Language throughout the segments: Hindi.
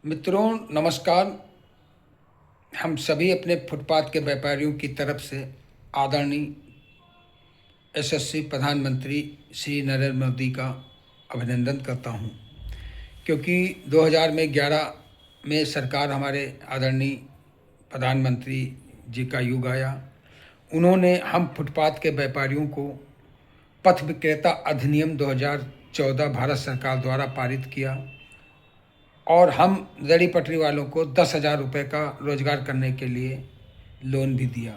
मित्रों नमस्कार। हम सभी अपने फुटपाथ के व्यापारियों की तरफ से आदरणीय यशस्वी प्रधानमंत्री श्री नरेंद्र मोदी का अभिनंदन करता हूं, क्योंकि 2011 में सरकार हमारे आदरणीय प्रधानमंत्री जी का युग आया। उन्होंने हम फुटपाथ के व्यापारियों को पथ विक्रेता अधिनियम 2014 भारत सरकार द्वारा पारित किया और हम रेहड़ी पटरी वालों को 10,000 रुपये का रोजगार करने के लिए लोन भी दिया।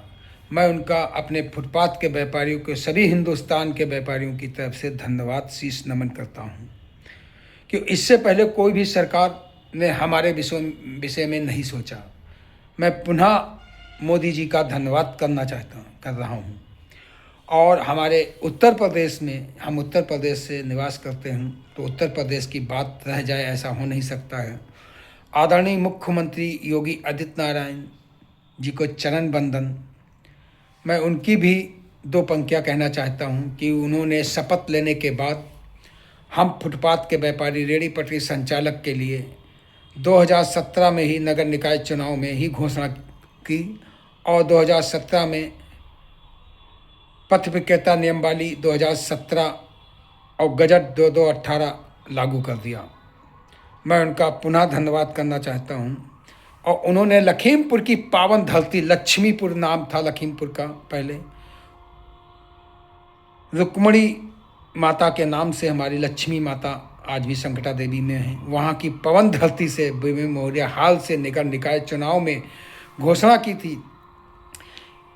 मैं उनका अपने फुटपाथ के व्यापारियों के सभी हिंदुस्तान के व्यापारियों की तरफ से धन्यवाद शीश नमन करता हूँ कि इससे पहले कोई भी सरकार ने हमारे विषय में नहीं सोचा। मैं पुनः मोदी जी का धन्यवाद कर रहा हूँ। और हमारे उत्तर प्रदेश में, हम उत्तर प्रदेश से निवास करते हैं, तो उत्तर प्रदेश की बात रह जाए ऐसा हो नहीं सकता है। आदरणीय मुख्यमंत्री योगी आदित्यनारायण जी को चरण वंदन। मैं उनकी भी दो पंक्तियाँ कहना चाहता हूँ कि उन्होंने शपथ लेने के बाद हम फुटपाथ के व्यापारी रेहड़ी पटरी संचालक के लिए 2017 में ही नगर निकाय चुनाव में ही घोषणा की और 2017 में पथ विक्रेता नियमावली 2017 और गजट 2218 लागू कर दिया। मैं उनका पुनः धन्यवाद करना चाहता हूं। और उन्होंने लखीमपुर की पावन धरती, लक्ष्मीपुर नाम था लखीमपुर का पहले, रुक्मणी माता के नाम से हमारी लक्ष्मी माता आज भी संकटा देवी में है। वहाँ की पवन धरती से मौर्य हाल से नगर निकाय चुनाव में घोषणा की थी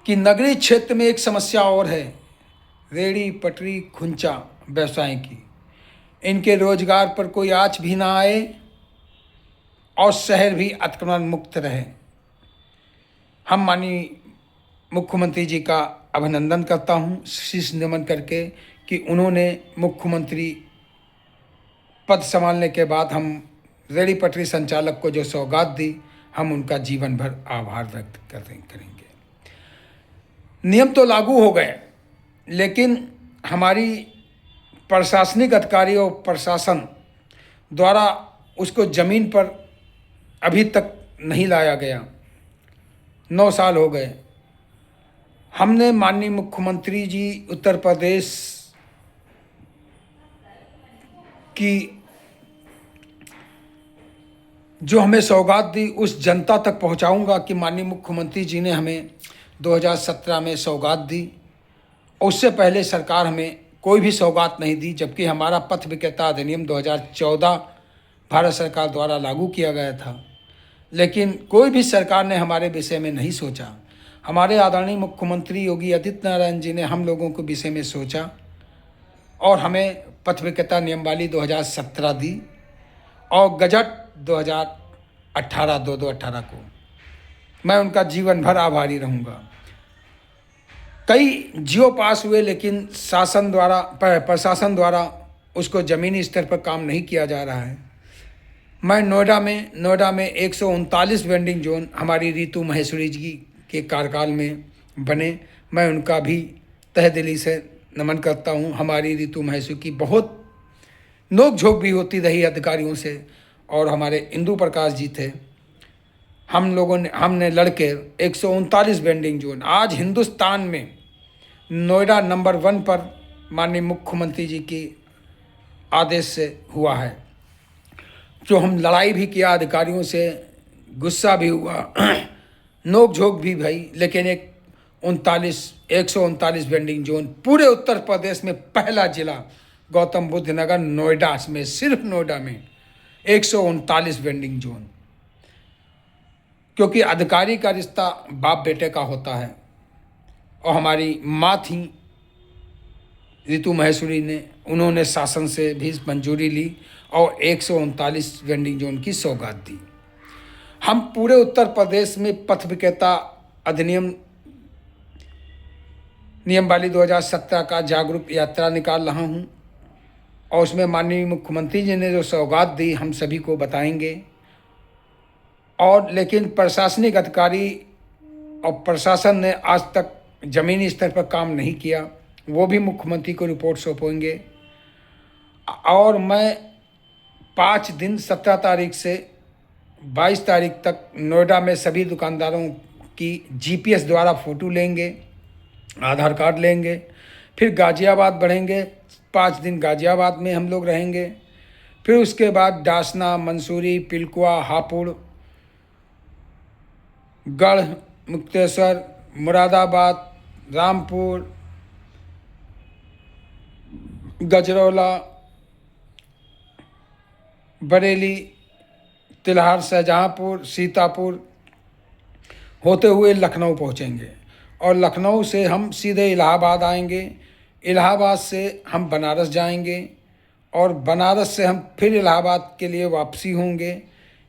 कि नगरीय क्षेत्र में एक समस्या और है, रेहड़ी पटरी खुंचा व्यवसाय की। इनके रोजगार पर कोई आँच भी ना आए और शहर भी अतिक्रमण मुक्त रहे। हम माननीय मुख्यमंत्री जी का अभिनंदन करता हूँ शीश नमन करके कि उन्होंने मुख्यमंत्री पद संभालने के बाद हम रेहड़ी पटरी संचालक को जो सौगात दी, हम उनका जीवन भर आभार व्यक्त करेंगे। नियम तो लागू हो गए, लेकिन हमारी प्रशासनिक अधिकारी और प्रशासन द्वारा उसको ज़मीन पर अभी तक नहीं लाया गया। 9 साल हो गए। हमने माननीय मुख्यमंत्री जी उत्तर प्रदेश की जो हमें सौगात दी उस जनता तक पहुंचाऊंगा कि माननीय मुख्यमंत्री जी ने हमें 2017 में सौगात दी। उससे पहले सरकार हमें कोई भी सौगात नहीं दी, जबकि हमारा पथ विक्रेता अधिनियम 2014 भारत सरकार द्वारा लागू किया गया था, लेकिन कोई भी सरकार ने हमारे विषय में नहीं सोचा। हमारे आदरणीय मुख्यमंत्री योगी आदित्यनारायण जी ने हम लोगों के विषय में सोचा और हमें पथ विक्रेता नियमावली 2017 दी और गजट 2018 2218 को। मैं उनका जीवन भर आभारी रहूँगा। कई जियो पास हुए, लेकिन प्रशासन द्वारा उसको ज़मीनी स्तर पर काम नहीं किया जा रहा है। मैं नोएडा में 139 वेंडिंग जोन हमारी ऋतु महेश्वरी जी के कार्यकाल में बने। मैं उनका भी तहे दिली से नमन करता हूँ। हमारी ऋतु महेश्वरी की बहुत नोक झोंक भी होती रही अधिकारियों से, और हमारे इंदु प्रकाश जी थे। हमने लड़के 139 वेंडिंग जोन, आज हिंदुस्तान में नोएडा नंबर 1 पर माननीय मुख्यमंत्री जी की आदेश से हुआ है। जो हम लड़ाई भी किया अधिकारियों से, गुस्सा भी हुआ, नोक झोंक भी भई, लेकिन 139 वेंडिंग जोन पूरे उत्तर प्रदेश में पहला जिला गौतम बुद्ध नगर नोएडा में, सिर्फ नोएडा में 139 वेंडिंग जोन। क्योंकि अधिकारी का रिश्ता बाप बेटे का होता है, और हमारी माँ थी ऋतु महेश्वरी ने, उन्होंने शासन से भी मंजूरी ली और 139 वेंडिंग जोन की सौगात दी। हम पूरे उत्तर प्रदेश में पथ विक्रेता अधिनियम नियमावली 2017 का जागरूक यात्रा निकाल रहा हूँ, और उसमें माननीय मुख्यमंत्री जी ने जो सौगात दी हम सभी को बताएंगे। और लेकिन प्रशासनिक अधिकारी और प्रशासन ने आज तक ज़मीनी स्तर पर काम नहीं किया, वो भी मुख्यमंत्री को रिपोर्ट सौंपेंगे। और मैं 5 दिन 17 तारीख से 22 तारीख तक नोएडा में सभी दुकानदारों की जीपीएस द्वारा फ़ोटो लेंगे, आधार कार्ड लेंगे। फिर गाज़ियाबाद बढ़ेंगे, 5 दिन गाज़ियाबाद में हम लोग रहेंगे। फिर उसके बाद डासना, मंसूरी, पिलकुआ, हापुड़, गढ़ मुक्तेश्वर, मुरादाबाद, रामपुर, गजरौला, बरेली, तिल्हार, शाहजहाँपुर, सीतापुर होते हुए लखनऊ पहुँचेंगे और लखनऊ से हम सीधे इलाहाबाद आएंगे। इलाहाबाद से हम बनारस जाएंगे और बनारस से हम फिर इलाहाबाद के लिए वापसी होंगे।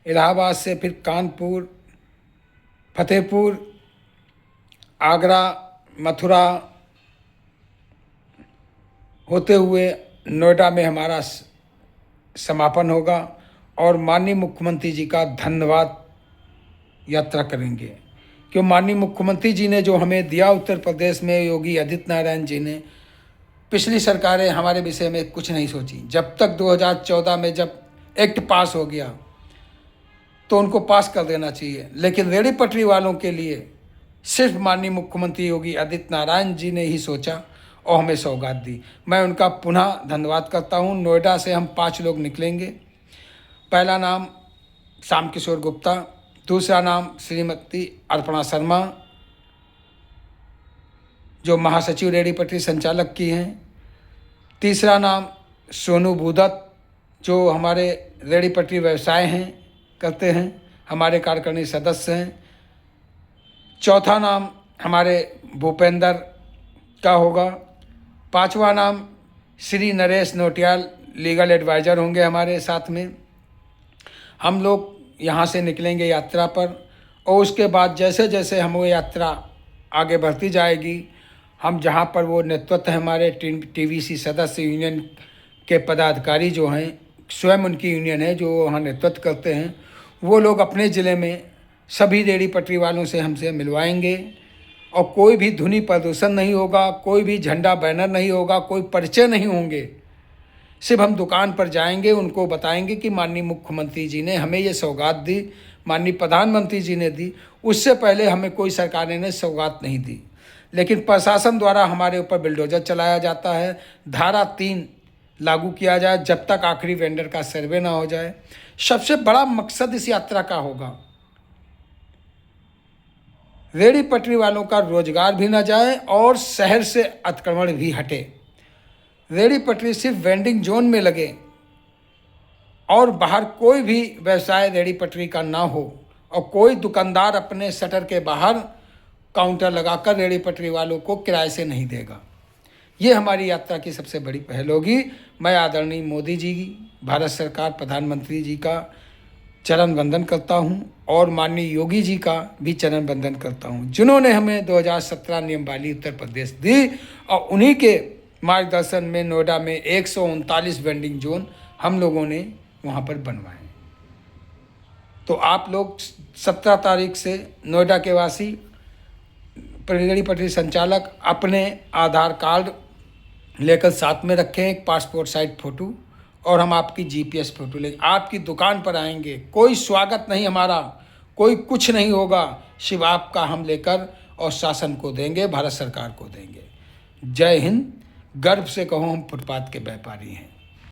इलाहाबाद से फिर कानपुर, फतेहपुर, आगरा, मथुरा होते हुए नोएडा में हमारा समापन होगा और माननीय मुख्यमंत्री जी का धन्यवाद यात्रा करेंगे। क्यों माननीय मुख्यमंत्री जी ने जो हमें दिया उत्तर प्रदेश में, योगी आदित्यनारायण जी ने, पिछली सरकारें हमारे विषय में कुछ नहीं सोची। जब तक 2014 में जब एक्ट पास हो गया तो उनको पास कर देना चाहिए, लेकिन रेहड़ी पटरी वालों के लिए सिर्फ माननीय मुख्यमंत्री योगी आदित्यनारायण जी ने ही सोचा और हमें सौगात दी। मैं उनका पुनः धन्यवाद करता हूँ। नोएडा से हम 5 लोग निकलेंगे। पहला नाम श्याम किशोर गुप्ता, दूसरा नाम श्रीमती अर्पणा शर्मा जो महासचिव रेहड़ी पटरी संचालक की हैं, तीसरा नाम सोनू भूदत्त जो हमारे रेहड़ी पटरी व्यवसाय हैं करते हैं, हमारे कार्यकारिणी सदस्य हैं, चौथा नाम हमारे भूपेंद्र का होगा, पांचवा नाम श्री नरेश नोटियाल लीगल एडवाइज़र होंगे हमारे साथ में। हम लोग यहाँ से निकलेंगे यात्रा पर और उसके बाद जैसे जैसे हम वो यात्रा आगे बढ़ती जाएगी, हम जहाँ पर वो नेतृत्व है हमारे टीवीसी सदस्य यूनियन के पदाधिकारी जो हैं, स्वयं उनकी यूनियन है जो वहाँ नेतृत्व करते हैं, वो लोग अपने ज़िले में सभी रेहड़ी पटरी वालों से हमसे मिलवाएंगे और कोई भी ध्वनि प्रदूषण नहीं होगा, कोई भी झंडा बैनर नहीं होगा, कोई परिचय नहीं होंगे। सिर्फ हम दुकान पर जाएंगे, उनको बताएंगे कि माननीय मुख्यमंत्री जी ने हमें ये सौगात दी, माननीय प्रधानमंत्री जी ने दी। उससे पहले हमें कोई सरकार ने सौगात नहीं दी, लेकिन प्रशासन द्वारा हमारे ऊपर बिल्डोजर चलाया जाता है। धारा 3 लागू किया जाए जब तक आखिरी वेंडर का सर्वे ना हो जाए। सबसे बड़ा मकसद इस यात्रा का होगा रेहड़ी पटरी वालों का रोजगार भी ना जाए और शहर से अतिक्रमण भी हटे। रेहड़ी पटरी सिर्फ वेंडिंग जोन में लगे और बाहर कोई भी व्यवसाय रेहड़ी पटरी का ना हो और कोई दुकानदार अपने शटर के बाहर काउंटर लगाकर रेहड़ी पटरी वालों को किराए से नहीं देगा। ये हमारी यात्रा की सबसे बड़ी पहल होगी। मैं आदरणीय मोदी जी, भारत सरकार, प्रधानमंत्री जी का चरण वंदन करता हूँ और माननीय योगी जी का भी चरण वंदन करता हूँ, जिन्होंने हमें 2017 नियम वाली उत्तर प्रदेश दी और उन्हीं के मार्गदर्शन में नोएडा में 139 वेंडिंग जोन हम लोगों ने वहाँ पर बनवाए। तो आप लोग 17 तारीख से नोएडा के वासी, रेहड़ी पटरी संचालक अपने आधार कार्ड लेकर साथ में रखें, एक पासपोर्ट साइज फ़ोटो, और हम आपकी जीपीएस फ़ोटो लेंगे। आपकी दुकान पर आएंगे, कोई स्वागत नहीं हमारा, कोई कुछ नहीं होगा, सिर्फ आपका हम लेकर और शासन को देंगे, भारत सरकार को देंगे। जय हिंद। गर्व से कहो हम फुटपाथ के व्यापारी हैं।